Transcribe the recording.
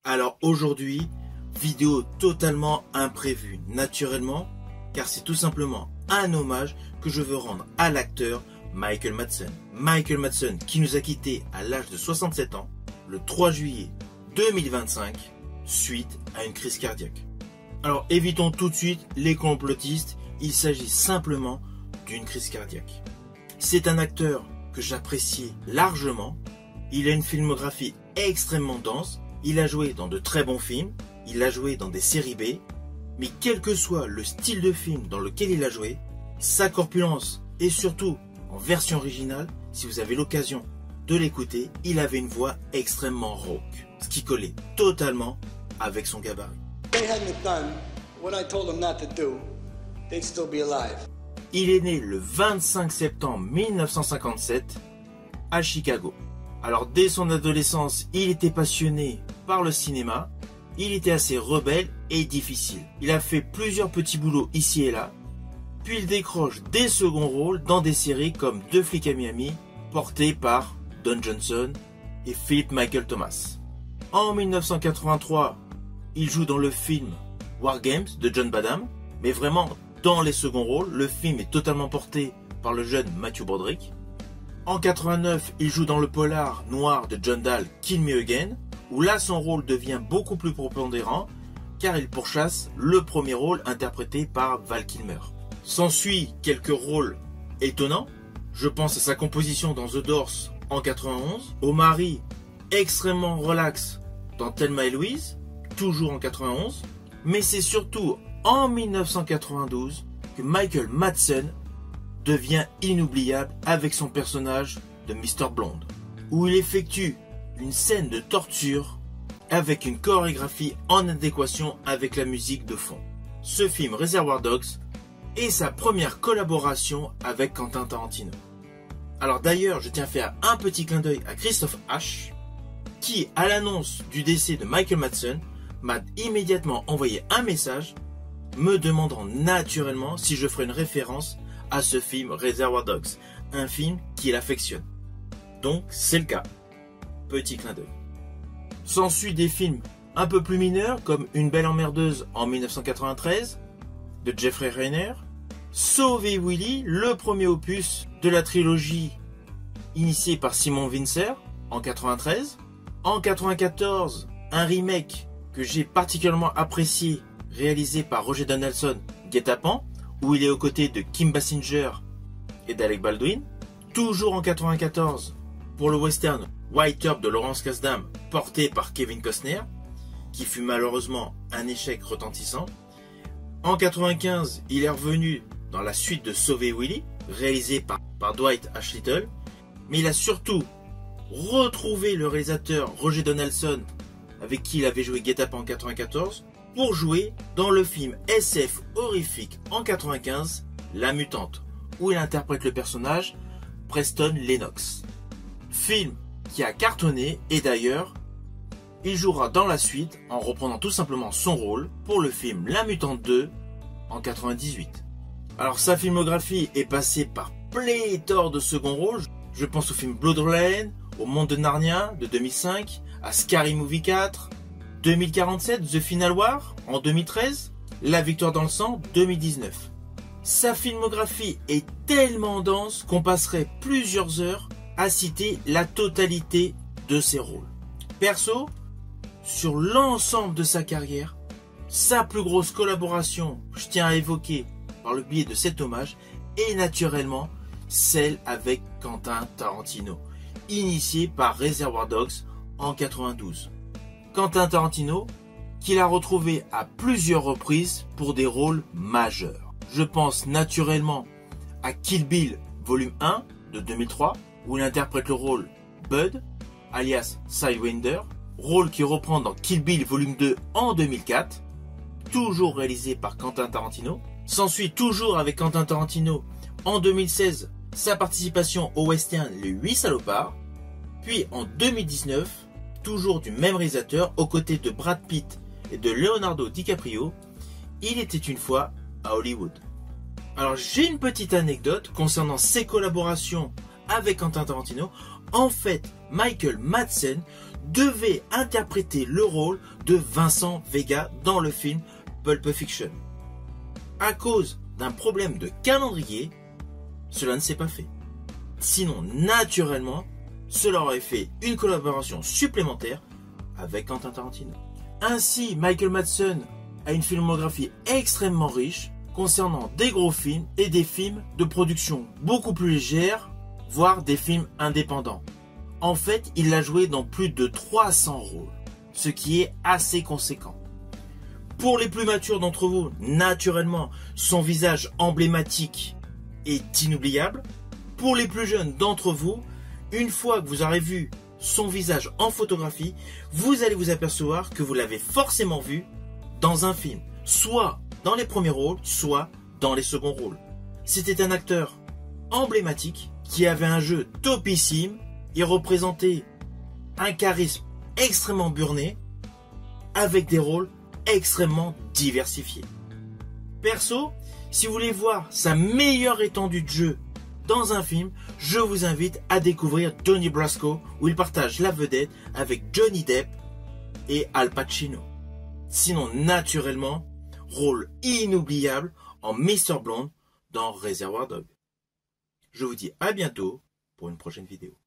Alors aujourd'hui, vidéo totalement imprévue, naturellement, car c'est tout simplement un hommage que je veux rendre à l'acteur Michael Madsen. Michael Madsen qui nous a quittés à l'âge de 67 ans, le 3 juillet 2025, suite à une crise cardiaque. Alors évitons tout de suite les complotistes, il s'agit simplement d'une crise cardiaque. C'est un acteur que j'apprécie largement, il a une filmographie extrêmement dense, il a joué dans de très bons films, il a joué dans des séries B, mais quel que soit le style de film dans lequel il a joué, sa corpulence et surtout en version originale, si vous avez l'occasion de l'écouter, il avait une voix extrêmement rauque, ce qui collait totalement avec son gabarit. Il est né le 25 septembre 1957 à Chicago. Alors dès son adolescence, il était passionné par le cinéma, il était assez rebelle et difficile. Il a fait plusieurs petits boulots ici et là, puis il décroche des seconds rôles dans des séries comme Deux flics à Miami, portées par Don Johnson et Philip Michael Thomas. En 1983, il joue dans le film War Games de John Badham, mais vraiment dans les seconds rôles, le film est totalement porté par le jeune Matthew Broderick. En 89, il joue dans le polar noir de John Dahl, Kill Me Again, où là son rôle devient beaucoup plus prépondérant, car il pourchasse le premier rôle interprété par Val Kilmer. S'ensuit quelques rôles étonnants, je pense à sa composition dans The Doors en 91, au mari extrêmement relax dans Thelma et Louise, toujours en 91, mais c'est surtout en 1992 que Michael Madsen devient inoubliable avec son personnage de Mr. Blonde, où il effectue une scène de torture avec une chorégraphie en adéquation avec la musique de fond. Ce film Reservoir Dogs est sa première collaboration avec Quentin Tarantino. Alors d'ailleurs, je tiens à faire un petit clin d'œil à Christophe H, qui, à l'annonce du décès de Michael Madsen, m'a immédiatement envoyé un message me demandant naturellement si je ferais une référence à ce film Reservoir Dogs, un film qu'il affectionne. Donc c'est le cas. Petit clin d'œil. S'ensuit des films un peu plus mineurs comme Une belle emmerdeuse en 1993 de Jeffrey Rainer, Sauver Willy, le premier opus de la trilogie initiée par Simon Wincer en 93. En 94, un remake que j'ai particulièrement apprécié, réalisé par Roger Donaldson, Guet-apens, où il est aux côtés de Kim Basinger et d'Alec Baldwin. Toujours en 94, pour le western White Earp de Lawrence Kasdan, porté par Kevin Costner, qui fut malheureusement un échec retentissant. En 95, il est revenu dans la suite de Sauver Willy, réalisé par Dwight H. Little, mais il a surtout retrouvé le réalisateur Roger Donaldson, avec qui il avait joué Guet-apens en 94, pour jouer dans le film SF horrifique en 95, La Mutante, où il interprète le personnage Preston Lennox. Film qui a cartonné et d'ailleurs, il jouera dans la suite en reprenant tout simplement son rôle pour le film La Mutante 2 en 98. Alors sa filmographie est passée par pléthore de second rôles, je pense au film Bloodline, au Monde de Narnia de 2005, à Scary Movie 4, 2047, The Final War en 2013, La Victoire dans le sang 2019. Sa filmographie est tellement dense qu'on passerait plusieurs heures à citer la totalité de ses rôles. Perso, sur l'ensemble de sa carrière, sa plus grosse collaboration, je tiens à évoquer par le biais de cet hommage, est naturellement celle avec Quentin Tarantino, initiée par Reservoir Dogs en 92. Quentin Tarantino, qu'il a retrouvé à plusieurs reprises pour des rôles majeurs. Je pense naturellement à Kill Bill volume 1 de 2003, où il interprète le rôle Bud, alias Sidewinder, rôle qui reprend dans Kill Bill volume 2 en 2004, toujours réalisé par Quentin Tarantino. S'ensuit toujours avec Quentin Tarantino en 2016 sa participation au western Les 8 salopards, puis en 2019, toujours du même réalisateur, aux côtés de Brad Pitt et de Leonardo DiCaprio, Il était une fois à Hollywood. Alors j'ai une petite anecdote concernant ses collaborations avec Quentin Tarantino. En fait, Michael Madsen devait interpréter le rôle de Vincent Vega dans le film Pulp Fiction. À cause d'un problème de calendrier, cela ne s'est pas fait. Sinon, naturellement, cela aurait fait une collaboration supplémentaire avec Quentin Tarantino. Ainsi, Michael Madsen a une filmographie extrêmement riche concernant des gros films et des films de production beaucoup plus légère, voire des films indépendants. En fait, il a joué dans plus de 300 rôles, ce qui est assez conséquent. Pour les plus matures d'entre vous, naturellement, son visage emblématique est inoubliable. Pour les plus jeunes d'entre vous, une fois que vous aurez vu son visage en photographie, vous allez vous apercevoir que vous l'avez forcément vu dans un film, soit dans les premiers rôles, soit dans les seconds rôles. C'était un acteur emblématique qui avait un jeu topissime et représentait un charisme extrêmement burné avec des rôles extrêmement diversifiés. Perso, si vous voulez voir sa meilleure étendue de jeu dans un film, je vous invite à découvrir Donnie Brasco, où il partage la vedette avec Johnny Depp et Al Pacino. Sinon, naturellement, rôle inoubliable en Mr. Blonde dans Reservoir Dogs. Je vous dis à bientôt pour une prochaine vidéo.